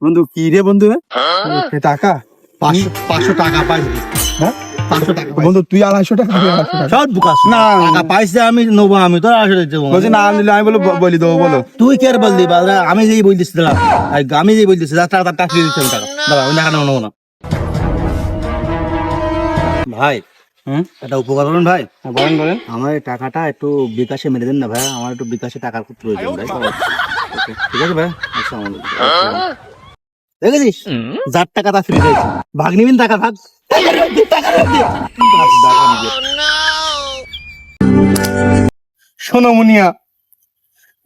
বন্ধু কি রে বন্ধু? টাকা 500 টাকা পাইছি। হ্যাঁ 500 টাকা বন্ধু, তুই 250 টাকা সব বুকাস না। টাকা পাইছে আমি নেবো, আমি তো 250 দেবো। বলছি না নিলে আমি বলি দেবো। বলো তুই কে বললি? আমি যেই বলতেছি দাঁড়া, আমি যেই বলতেছি টাকা টাকা দিচ্ছি আমি টাকা দাঁড়া, আমি টাকা নেবো না ভাই। একটা উপকার করুন ভাই। বলেন বলেন। আমার এই টাকাটা একটু বিকাশে মেরে দেন না ভাই, আমার একটু বিকাশে টাকার খুব প্রয়োজন ভাই। ঠিক আছে ভাই, দেখেছিস যার টাকা তা ফ্রি হয়েছে, ভাগ নিবিন টাকা ভাগ। শোনো মুনিয়া,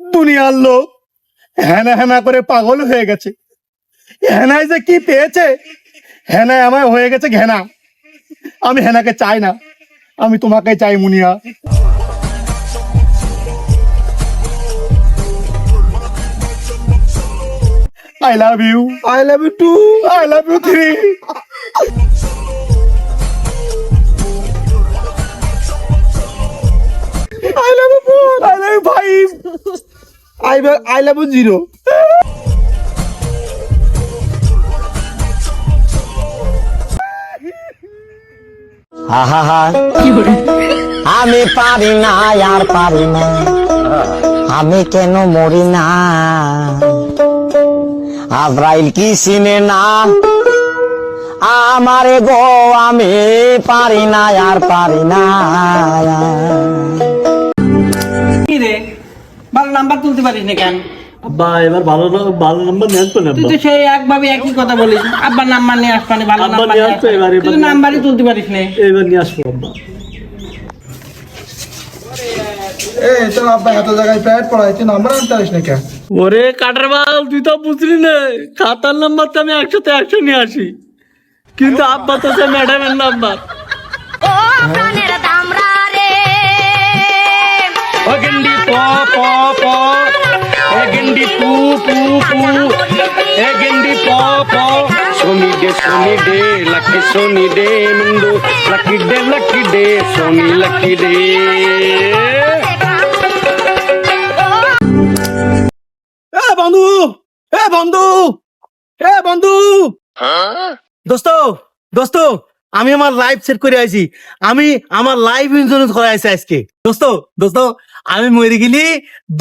দুনিয়ার লোক হেনা হেনা করে পাগল হয়ে গেছে। হেনায় যে কি পেয়েছে, হেনায় আমায় হয়ে গেছে ঘেনা। আমি হেনাকে চাই না, আমি তোমাকে চাই মুনিয়া। I love you. I love you too. I love you three. I love you four. I love you five. I love you zero. আমি পারি না আর পারি না, আমি কেন মরি না? আজরাইল কি চিনে না আমারে গো, আমি পারি না আর পারি না। কি রে, ভালো নাম্বার তুলতে পারিস না কেন? আব্বা এবার ভালো নাম্বার নিয়ে আসবো না। তুই তো সেই একভাবে একই কথা বলিস, আব্বার নাম্বার নিয়ে আসবানি, ভালো নাম্বার নিয়ে আসবো। তুই তো নাম্বারই তুলতে পারিস না। এবার নিয়ে আসবো আব্বা। তোর আব্বা এত জায়গায় প্রাইভেট পড়ায়, তুই নাম্বার আনতে পারিস না কেন? ওরে কাটার বাল, তুই তো বুঝলি না, খাতার নাম্বার তো আমি 100তে 100 নিয়ে আসি, কিন্তু আব্বা তো ম্যাডামের নাম্বার। গেন্ডি প প প, এ গেন্ডি পু পু পু, এ গেন্ডি প প। Sunny lucky sunny মুন্ডু, lucky day sunny lucky day. বন্ধু দোস্ত আমি আমার লাইফ সেট করে আইছি, আমি আমার লাইফ ইন্স্যুরেন্স করে আইছি আজকে। দোস্ত আমি মরে গেলি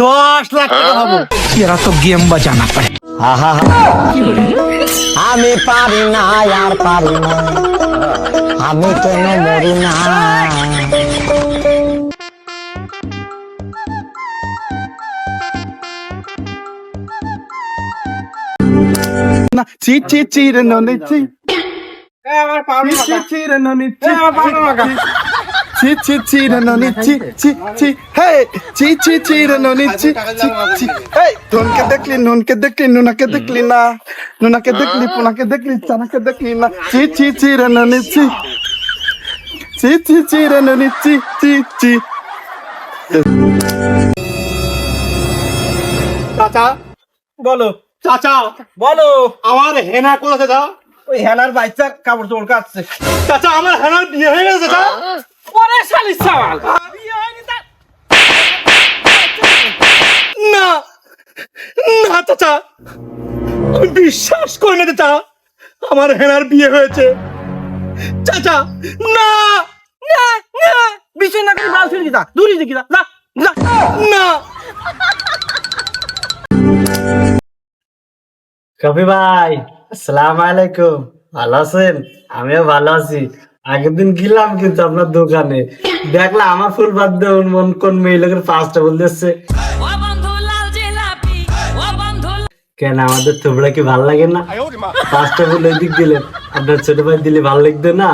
10 লাখ টাকা পাবো। এরা তো গেম বাজানা পারে। আমি পারি না আর পারি না, আমি কেন মরি না? না চি চি চি রে ননি চি, আমার পাউনি চি মাকা, চি রে ননি চি, আমার পাউনি মাকা। চি চি চি রে ননি চি চি চি, হে চি চি চি রে ননি চি চি চি। হে নুনকে দেখলি নুনাকে দেখলি না, নুনাকে দেখলি পুনাকে দেখলি চানাকে দেখলি না। চি চি চি রে ননি চি, চি চি চি রে ননি চি চি চি। চাচা বলো চাচা বলো, আমার হেনা কোথা চাচা? ওই হেলার বাচ্চা কাপড় চোপড় কাটছে। চাচা আমার হেনার বিয়ে হয়ে গেছে চাচা। ওরে শালির সাওয়াল, বিয়ে হয়নি তার। না না চাচা, আমি বিশ্বাস করি না চাচা, আমার হেনার বিয়ে হয়েছে। চাচা না না না, বিষয় না করে বাল ফিরে যা, দূরে যা, যা যা। না। কফি ভাই, আসসালামু আলাইকুম। ভালো আছেন? আমিও ভালো আছি। আগের দিন গেলাম কিন্তু আপনার দোকানে, দেখলাম আমার ফুল বাদ দেন মন কোন মেয়ে লোকের 5টা বলতেছে। কেন আমাদের থোবড়া কি ভাল লাগে না? 5টা ফুল ওই দিক দিলেন, আপনার ছোট ভাই দিলে ভালো লাগতো না?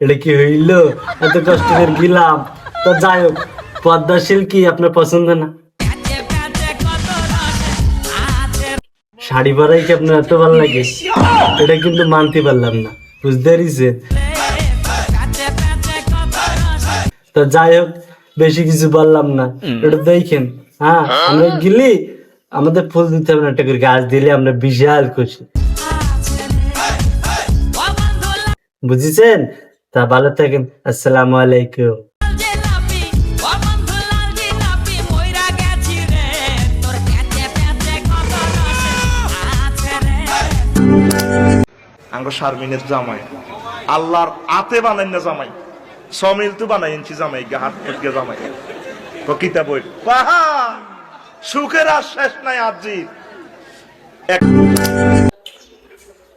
এটা কি হইল? এত কষ্ট করে গেলাম, তো যাই হোক, পদ্মাশীল কি আপনার পছন্দ না? শাড়ি পরাই কি আপনার এত ভালো লাগে? এটা কিন্তু মানতে পারলাম না, বুঝতে পারিছেন? তো যাই হোক, বেশি কিছু বললাম না, এটা দেখেন। হ্যাঁ, আমরা গেলি আমাদের ফুল দিতে হবে না, একটা করে গাছ দিলে আমরা বিশাল খুশি, বুঝেছেন? তা ভালো থাকেন, আসসালামু আলাইকুম। আঙ্গ শারমিনের জামাই আল্লাহর আতে বানাই না জামাই, সমিল তো বানাই ইঞ্চি জামাই গা হাত ফুটকে জামাই তো কিতাব বই বাহা সুখের আর শেষ নাই আজি।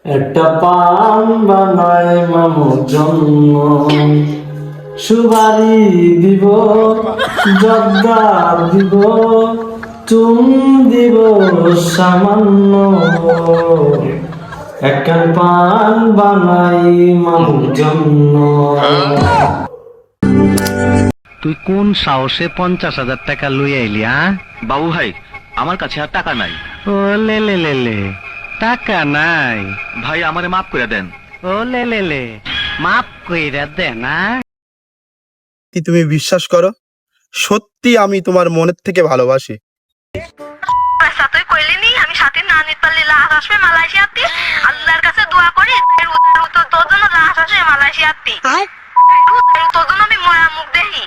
একটা পান বানায় মামুর জন্য, সুবারি দিব, জর্দা দিব, চুন দিব সামান্য, একটা পান বানাই মামুর জন্য। তুই কোন সাহসে 50,000 টাকা লই আইলি? বাবু ভাই, আমার কাছে আর টাকা নাই। ও লে লে লে লে, টাকা নাই ভাই, আমারে মাফ করে দেন। ও লে লে লে, মাফ কইরা দে না। কি তুমি বিশ্বাস করো, সত্যি আমি তোমার মনের থেকে ভালোবাসি। তুই কইলি নি আমি সাথে না নিতে পারলে লাশ আসবে মালয়েশিয়াতে, আল্লাহর কাছে দোয়া করি তোর জন্য লাশ আসে মালয়েশিয়াতে, তোর জন্য আমি মরা মুখ দেখি,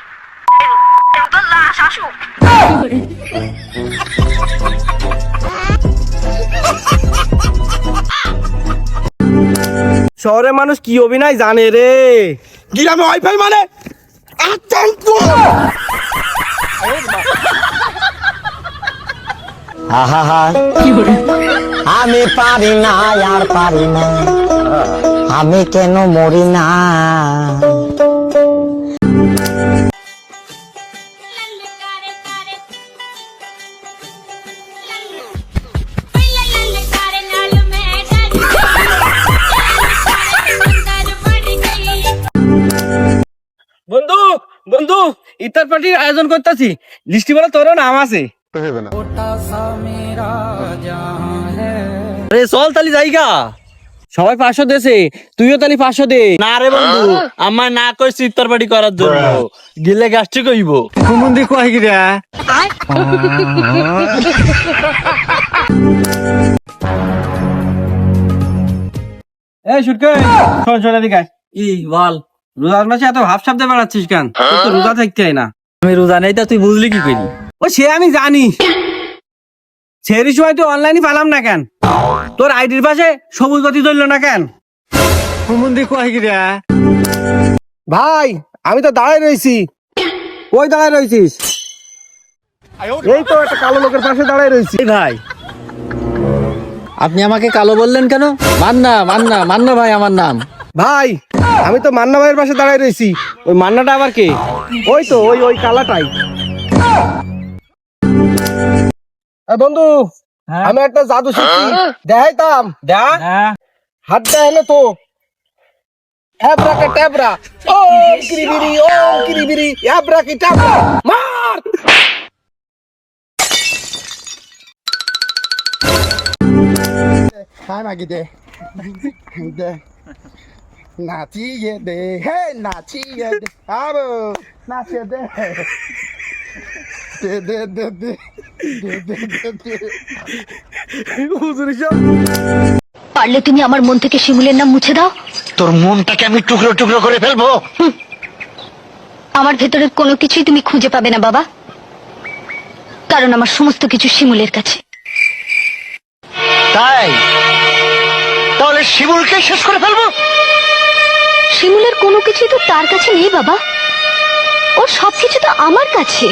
তোর লাশ আসুক। শহরের মানুষ কি অভিনয় জানে রে, গ্রামে ওয়াইফাই মানে আতঙ্ক। আহা, আমি পারি না আর পারি না, আমি কেন মরি না। বন্ধু বন্ধু ইফতার পার্টির আয়োজন করতেছি, লিস্টি বলে তোরও নাম আছে। আরে চল তালি জায়গা, সবাই 500 দেছে, তুইও তালি 500 দে। না রে বন্ধু, আমার না কইছি ইফতার পার্টি করার জন্য, গিলে গাছটি কইব। কুমন্দি কয় গিরা? এই শুটকে শোন শোন এদিকে ই বল, রোজার মাসে এত ভাব শব্দে বেড়াচ্ছিস কেন? তুই তো রোজা থাকতে হয় না। আমি রোজা নেই, তা তুই বুঝলি কি করি? ও সে আমি জানি, সেরি সময় তুই অনলাইনে পেলাম না কেন? তোর আইডির পাশে সবুজ বাতি জ্বললো না কেন? কুমন্দি কয় গিরা? ভাই আমি তো দাঁড়ায় রয়েছি। কই দাঁড়ায় রয়েছিস? এই তো একটা কালো লোকের পাশে দাঁড়ায় রয়েছি। ভাই আপনি আমাকে কালো বললেন কেন? মান্না মান্না মান্না ভাই আমার নাম। ভাই আমি তো মান্না ভাইয়ের পাশে দাঁড়ায় রয়েছি। ওই মান্নাটা আবার কে? ওই তো ওই কালাটাই। বন্ধু আমি একটা জাদু শিখছি, দেখাইতাম। হাত দেখালে তো ট্যাবরা ওম কিরিবিরি অ্যাবরা কি ট্যাবরা মার। খাই মাগি দে দে নাচিয়ে দে, হে নাচিয়ে দে, আবো নাচিয়ে দে দে দে দে দে দে দে দে। হুজুর সাহেব পারলে তুমি আমার মন থেকে শিমুলের নাম মুছে দাও। তোর মনটাকে আমি টুকরো টুকরো করে ফেলবো। আমার ভেতরের কোনো কিছুই তুমি খুঁজে পাবে না বাবা, কারণ আমার সমস্ত কিছু শিমুলের কাছে। তাই তাহলে শিমুলকে শেষ করে ফেলবো। শিমুলের কোনো কিছুই তো তার কাছে নেই বাবা, ওর সবকিছু তো আমার কাছে।